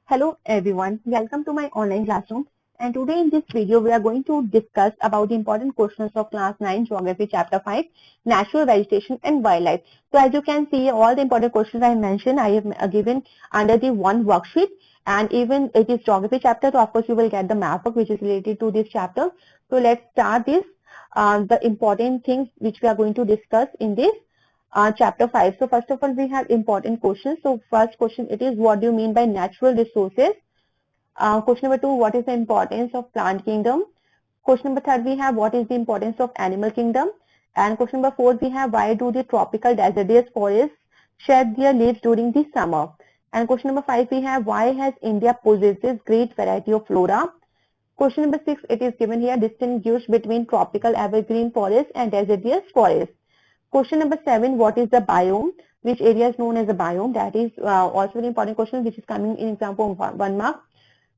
Hello everyone, welcome to my online classroom, and today in this video we are going to discuss about the important questions of class 9 geography chapter 5 natural vegetation and wildlife. So as you can see, all the important questions I mentioned I have given under the one worksheet, and even it is geography chapter, so of course you will get the map book which is related to this chapter. So let's start this the important things which we are going to discuss in this chapter 5. So first of all, we have important questions. So first question it is, what do you mean by natural resources? Question number 2, what is the importance of plant kingdom? Question number 3, we have what is the importance of animal kingdom? And question number 4, we have why do the tropical deciduous forests shed their leaves during the summer? And question number 5, we have why has India possesses great variety of flora? Question number 6, it is given here, distinguish between tropical evergreen forest and deciduous forest. Question number 7, what is the biome? Which area is known as a biome? That is also an important question which is coming in example 1 mark.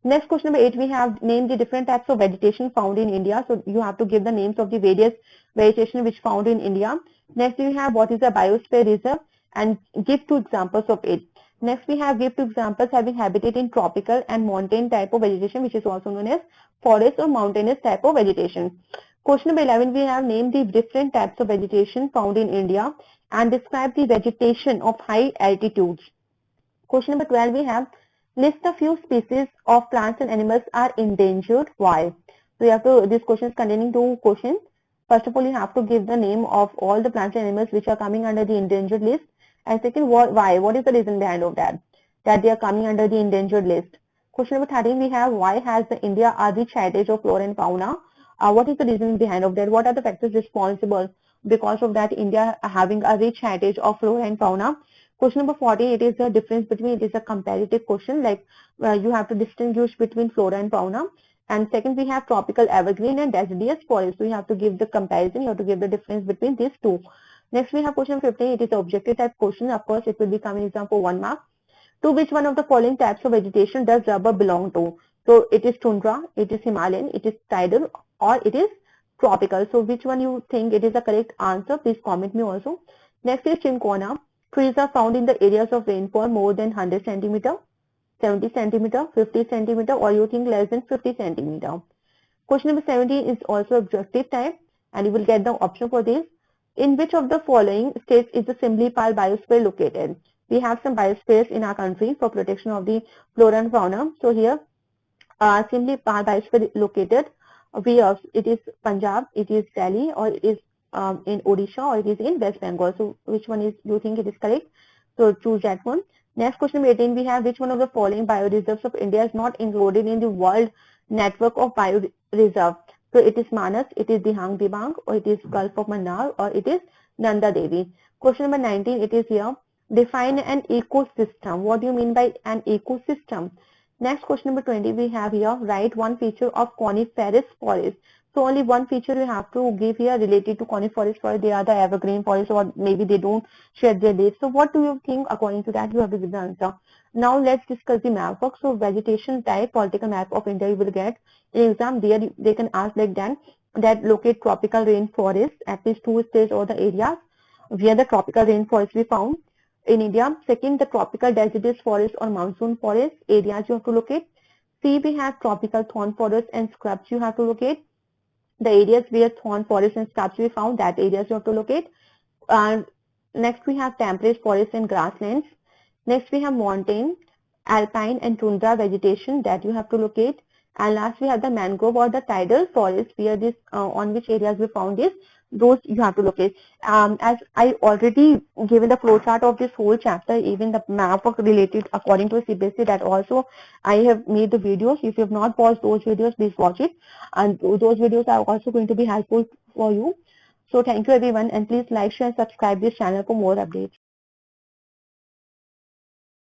Next question number 8, we have named the different types of vegetation found in India. So you have to give the names of the various vegetation which found in India. Next we have what is a biosphere reserve and give 2 examples of it. Next we have give 2 examples having habitat in tropical and mountain type of vegetation which is also known as forest or mountainous type of vegetation. Question number 11, we have named the different types of vegetation found in India and describe the vegetation of high altitudes. Question number 12, we have list a few species of plants and animals are endangered. Why? So you have to, this question is containing 2 questions. First of all, you have to give the name of all the plants and animals which are coming under the endangered list. And second, why? What is the reason behind of that they are coming under the endangered list? Question number 13, we have why has the India a rich heritage of flora and fauna? What is the reason behind of that? What are the factors responsible because of that India having a rich heritage of flora and fauna? Question number 40, it is the difference between, it is a comparative question, like you have to distinguish between flora and fauna. And second, we have tropical evergreen and deciduous forest. So you have to give the comparison, you have to give the difference between these two. Next, we have question 15, it is the objective type question. Of course, it will be coming example 1 mark. To which one of the following types of vegetation does rubber belong to? So it is tundra, it is Himalayan, it is tidal, or it is tropical. So which one you think it is the correct answer? Please comment me also. Next is cinchona. Trees are found in the areas of rainfall more than 100 centimeter, 70 centimeter, 50 centimeter, or you think less than 50 centimeter. Question number 17 is also objective type, and you will get the option for this. In which of the following states is the Simlipal biosphere located? We have some biospheres in our country for protection of the flora and fauna. So here, Simlipal biosphere located. It is Punjab, it is Delhi, or it is in Odisha, or it is in West Bengal. So which one is you think it is correct? So choose that one. Next question number 18, we have which one of the following bioreserves of India is not included in the World Network of Bioreserve? So it is Manas, it is Dihang Dibang, or it is Gulf of Mannar, or it is Nanda Devi. Question number 19, it is here. Define an ecosystem. What do you mean by an ecosystem? Next question number 20, we have here, write one feature of coniferous forest. So only one feature you have to give here related to coniferous forest. They are the evergreen forest, or maybe they don't shed their leaves. So what do you think? According to that, you have to give the answer. Now let's discuss the map work. So vegetation type, political map of India you will get. In exam, there they can ask like that locate tropical rainforest, at least 2 states or the areas where the tropical rainforest we found in India. Second, the tropical deciduous forest or monsoon forest areas you have to locate. C, we have tropical thorn forest and scrubs you have to locate. The areas where thorn forest and scrubs we found, that areas you have to locate. Next, we have temperate forests and grasslands. Next, we have mountain, alpine and tundra vegetation that you have to locate. And last, we have the mangrove or the tidal forest where this on which areas we found this. Those you have to locate. As I already given the flowchart of this whole chapter, even the map work related according to CBSE, that also I have made the videos. If you have not watched those videos, please watch it. And those videos are also going to be helpful for you. So thank you everyone, and please like, share and subscribe this channel for more updates.